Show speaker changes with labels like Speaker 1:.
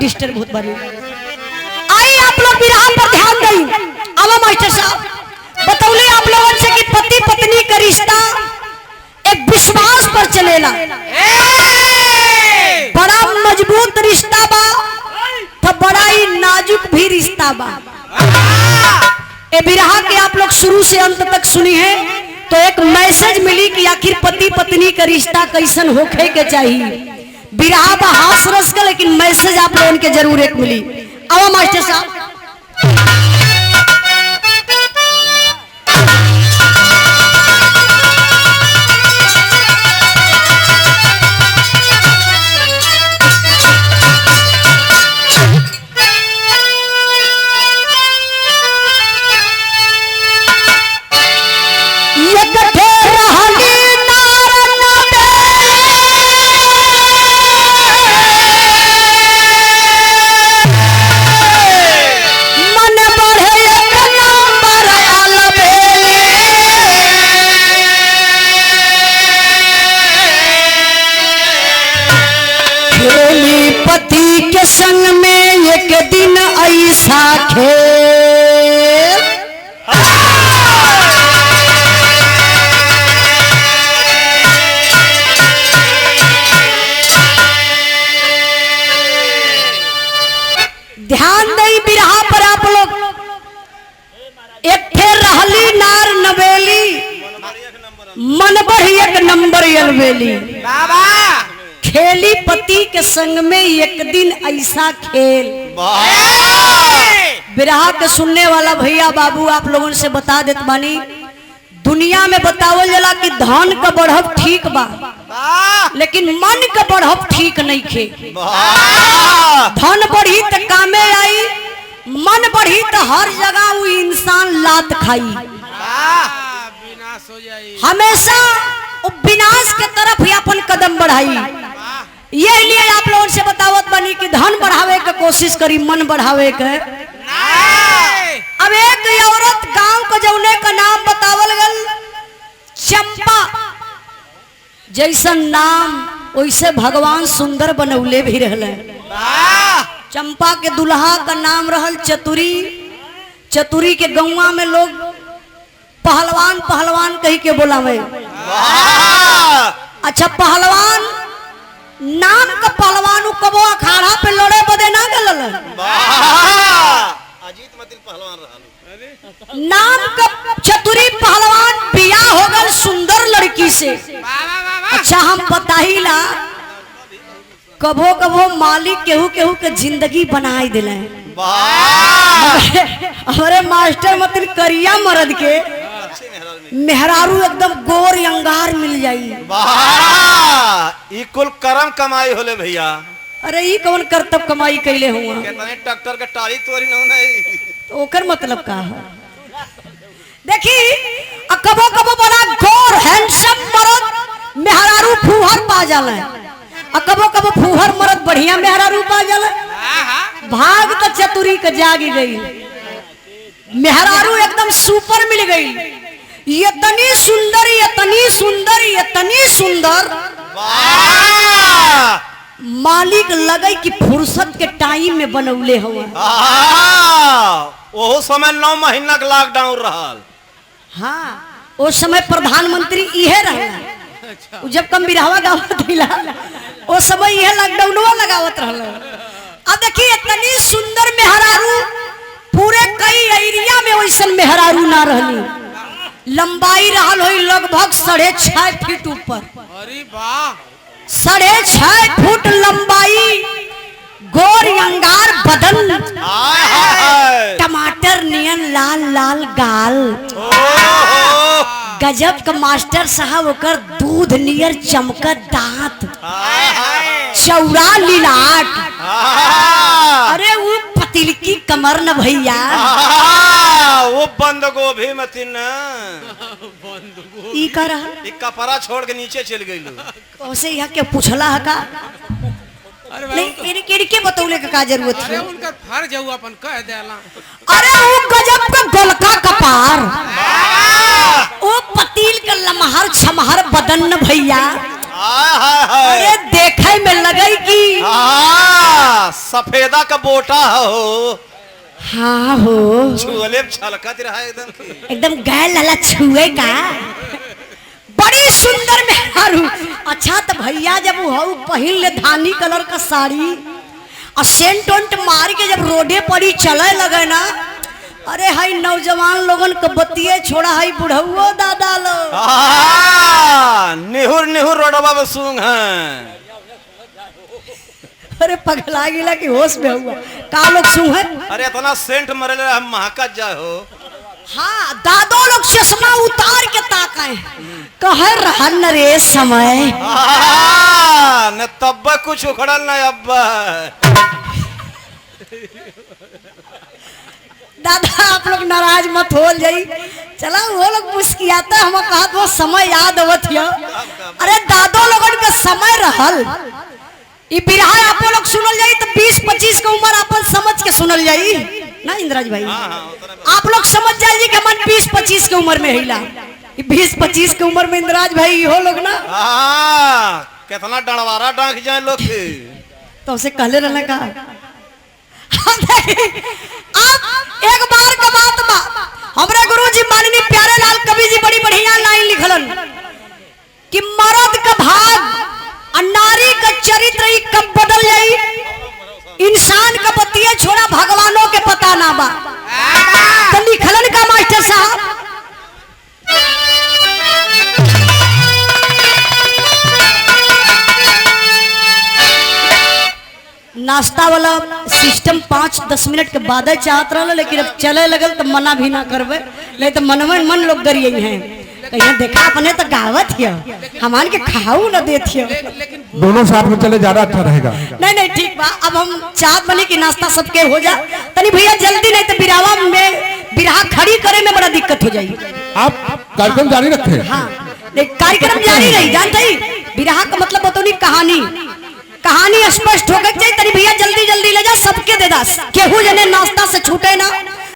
Speaker 1: Disturb होत बारी। आई आप लोग विराह पर ध्यान दें। आवा मास्टर साहब बतौले आप लोगों से कि पति पत्नी का रिश्ता एक विश्वास पर चलेला, बड़ा मजबूत रिश्ता बा तो बड़ा ही नाजुक भी रिश्ता बा। ए विराह के आप लोग शुरू से अंत तक सुनी है तो एक मैसेज मिली कि आखिर पति पत्नी का रिश्ता कैसन होखे के चाहिए। विराह बा हास रस का, लेकिन मैसेज आप लोगों के जरूर एक मिली। आवा मास्टर साहब संग में एक दिन ऐसा खेल, ध्यान दई बिरहा पर आप लोग। एक थे रहली नार नवेली, मन बढ़ी एक नंबर अलवेली। खेली पति के संग में एक दिन ऐसा खेल। विराह के सुनने वाला भैया बाबू आप लोगों से बता देत बानी, दुनिया में बतावल जाला कि धन का बढ़ब ठीक बा, लेकिन मन का बढ़ब ठीक नहीं खे। धन बढ़ी तो कामे आई, मन बढ़ी तो हर जगह वो इंसान लात खाई, हमेशा विनाश के तरफ ही अपन कदम बढ़ाई। ये लिए आप लोगों से बतावत बनी कि धन बढ़ावे के कोशिश करी, मन बढ़ावे के। अब एक औरत गांव को जौने का नाम बतावल गल चंपा, जैसन नाम वैसे भगवान सुंदर बनौले भी रहले। चंपा के दुल्हा का नाम रहल चतुरी। चतुरी के गौवा में लोग पहलवान पहलवान कही के बोलावे। अच्छा पहलवान नाम का पहलवान कबो अखाड़ा पे लड़े बदे ना गलल,
Speaker 2: अजीत मतिल पहलवान रहल।
Speaker 1: नाम का चतुरी पहलवान बिया हो गल सुंदर लड़की से। अच्छा हम बताइला कबो कबो मालिक केहू केहू के जिंदगी बनाई दिले। हमारे मास्टर मतिल करिया मर्द के मेहरारू एकदम गोर अंगार मिल जाई।
Speaker 2: ई कुल करम कमाई होले भैया।
Speaker 1: अरे ई कौन करतब कमाई कैले हुआ?
Speaker 2: कितने ट्रैक्टर के टाली तोरी नहीं
Speaker 1: तो ओकर मतलब का है? देखी कबो कबो बड़ा गोर हैंडसम मर्द मेहरारू फूहर पा जाला, कबो कबो फूहर मर्द बढ़िया मेहरारू पा जाला। भाग तो चतुरी के जागी गई, मेहरारू एकदम सुपर मिल गई। इतनी सुंदर इतनी सुंदर इतनी सुंदर, मालिक लगे कि फुर्सत के टाइम में बनौले हुआ।
Speaker 2: ओहो समय 9 महीना का लॉकडाउन रहल।
Speaker 1: हाँ उस समय प्रधानमंत्री इहे रहला। जब कम बिरहवा गावत दिला उस समय इहे लॉकडाउनवा लगावत रहल। अब देखिए इतनी सुंदर मेहरारू पूरे कई एरिया में वैसन मेहरारू ना रहली। लंबाई रहल होई लगभग 6.5 फीट ऊपर।
Speaker 3: अरे वाह
Speaker 1: 6.5 फुट लंबाई, गोर अंगार बदन, टमाटर नियन लाल लाल गाल, गजब का मास्टर साहब ओकर दूध नियर चमकत दांत, चौड़ा लीलाट। अरे वो पतिल की कमर न भैया,
Speaker 2: वो बंद गोभी मतिन
Speaker 1: ई कर
Speaker 2: कपड़ा छोड़ के नीचे चल गई।
Speaker 1: उसे यहाँ के पूछला है का? नहीं इनके बतौले का जरूरत है?
Speaker 3: उनका फर्ज है अपन कह देला।
Speaker 1: अरे वो गजब का गोलका कपार, वो पतील का लमहर छमहर बदन न भैया। अरे देखे में लगे कि
Speaker 2: सफेदा का बोटा हो
Speaker 1: हाँ हो
Speaker 2: छुअले छलकत रहा एकदम की।
Speaker 1: एकदम गैल लाला छुए का बड़ी सुंदर मेहरारू। अच्छा तो भैया जब वो पहिन ले धानी कलर का साड़ी और सेंट वेंट मार के जब रोडे पर ही चले लगे ना, अरे हाई नौजवान लोगन के बतिये छोड़ा हाई बुढ़ऊ दादा लोग
Speaker 2: निहुर निहुर रोडवा में सूंघ है।
Speaker 1: अरे पगला गिला की होश में हुआ का लोग सूंघे।
Speaker 2: अरे इतना सेंट मरले हम महका जाए हो।
Speaker 1: हाँ दादो लोग चश्मा उतार के ताकाए कहे रहन न रे समय
Speaker 2: न तब कुछ उखड़ल न अब्बा।
Speaker 1: दादा आप लोग नाराज मत हो जाई, चला वो लोग मुस्कियाता हम कहा वो समय याद आवत हिया। अरे दादो लोगन के समय रहल ई बिरहा आप लोग सुनल जाई तो 20-25 के उम्र अपन समझ के सुनल जाई ना इंद्राज भाई। आप लोग समझ जाइए कि हम 20-25 के उम्र में हिला 20-25 के उम्र में इंद्राज भाई हो लोग ना
Speaker 2: कितना डणवारा डांक जाए लोग
Speaker 1: तो उसे कहले रहने का। आप एक बार का बात बा हमारे गुरुजी माननीय प्यारे लाल कवि जी बड़ी बढ़िया लाइन लिखलन कि मर्द का भाग और नारी का चरित्र ही कब बदल जाई, इंसान का बतिये छोड़ा भगवानों के पता ना बा। तो लिखलन का मास्टर साहब नाश्ता वाला सिस्टम 5-10 मिनट के बाद चाहत रहा, लेकिन अब चले लगल तो मना भी ना करवे, नहीं तो मनवे मन लोग गरिए हैं कहीं देखा अपने तो गावत हियो हमान के खाऊ न देत हियो।
Speaker 4: दोनों साथ में चले ज्यादा अच्छा रहेगा।
Speaker 1: नहीं ठीक बा, अब हम चाहत बनी कि नाश्ता सबके हो जा तनी भैया जल्दी, नहीं तो बिरावा में बिरहा खड़ी करे में बड़ा दिक्कत हो जाएगी।
Speaker 4: आप कार्यक्रम जारी रखें।
Speaker 1: हाँ कार्यक्रम जारी रही जानते ही बिरहा का मतलब बतौनी कहानी स्पष्ट हो गई चाहिए। तनी भैया जल्दी जल्दी ले जा सबके दे दास केहू जने नाश्ता से छूटे ना।